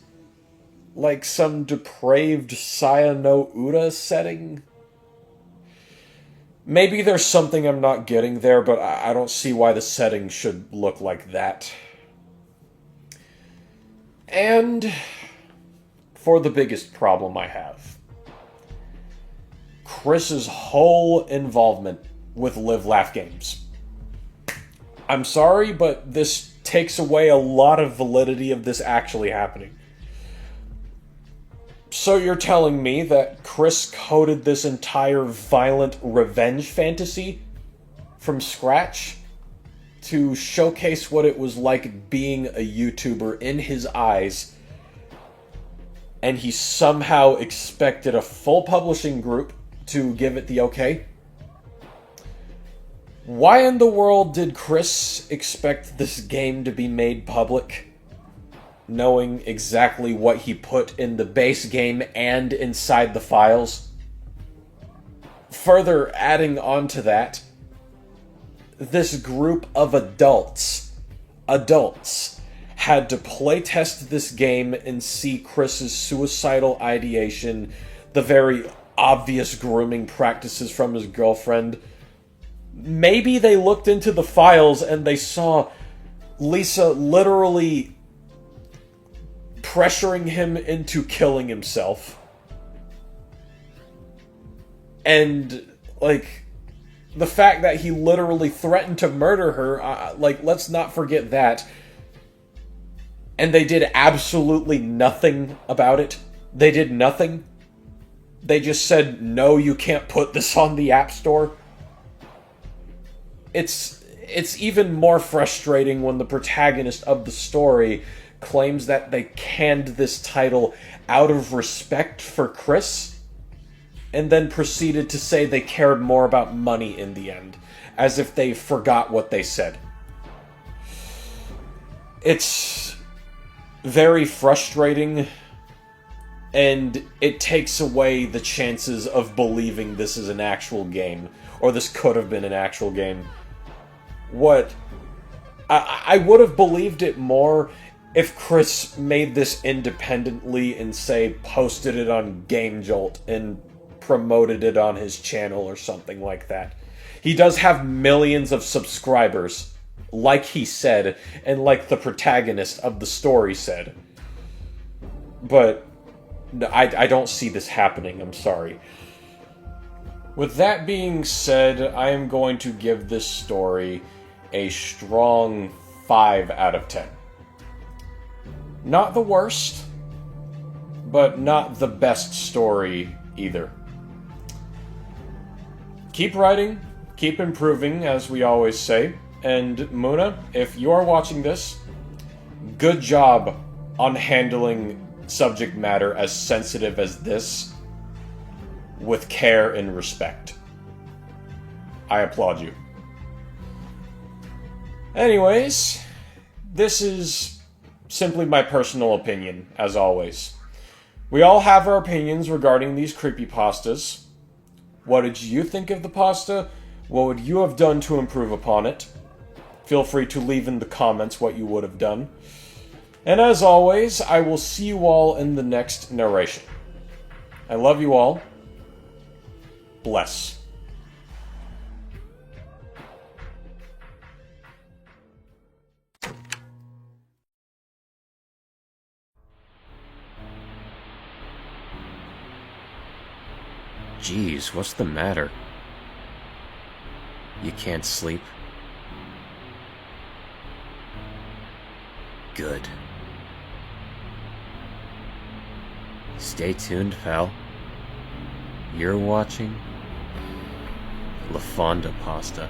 Like some depraved Sayano Uda setting? Maybe there's something I'm not getting there, but I don't see why the setting should look like that. And for the biggest problem I have, Chris's whole involvement with Live Laugh Games. I'm sorry, but this takes away a lot of validity of this actually happening. So you're telling me that Chris coded this entire violent revenge fantasy from scratch to showcase what it was like being a YouTuber in his eyes, and he somehow expected a full publishing group to give it the okay? Why in the world did Chris expect this game to be made public, knowing exactly what he put in the base game and inside the files? Further adding on to that, this group of adults had to playtest this game and see Chris's suicidal ideation, the very obvious grooming practices from his girlfriend. Maybe they looked into the files and they saw Lisa literally pressuring him into killing himself. And, like, the fact that he literally threatened to murder her, let's not forget that. And they did absolutely nothing about it. They did nothing. They just said, no, you can't put this on the App Store. It's even more frustrating when the protagonist of the story claims that they canned this title out of respect for Chris, and then proceeded to say they cared more about money in the end, as if they forgot what they said. It's very frustrating, and it takes away the chances of believing this is an actual game, or this could have been an actual game. I would have believed it more if Chris made this independently and, say, posted it on Game Jolt and promoted it on his channel or something like that. He does have millions of subscribers, like he said, and like the protagonist of the story said. But I don't see this happening, I'm sorry. With that being said, I am going to give this story a strong 5 out of 10. Not the worst, but not the best story either. Keep writing, keep improving, as we always say. And Moona, if you are watching this, good job on handling subject matter as sensitive as this. with care and respect. I applaud you. Anyways, this is simply my personal opinion, as always. We all have our opinions regarding these creepypastas. What did you think of the pasta? What would you have done to improve upon it? Feel free to leave in the comments what you would have done. And as always, I will see you all in the next narration. I love you all. Bless. Jeez, what's the matter? You can't sleep? Good. Stay tuned, pal. You're watching Lafawndapasta.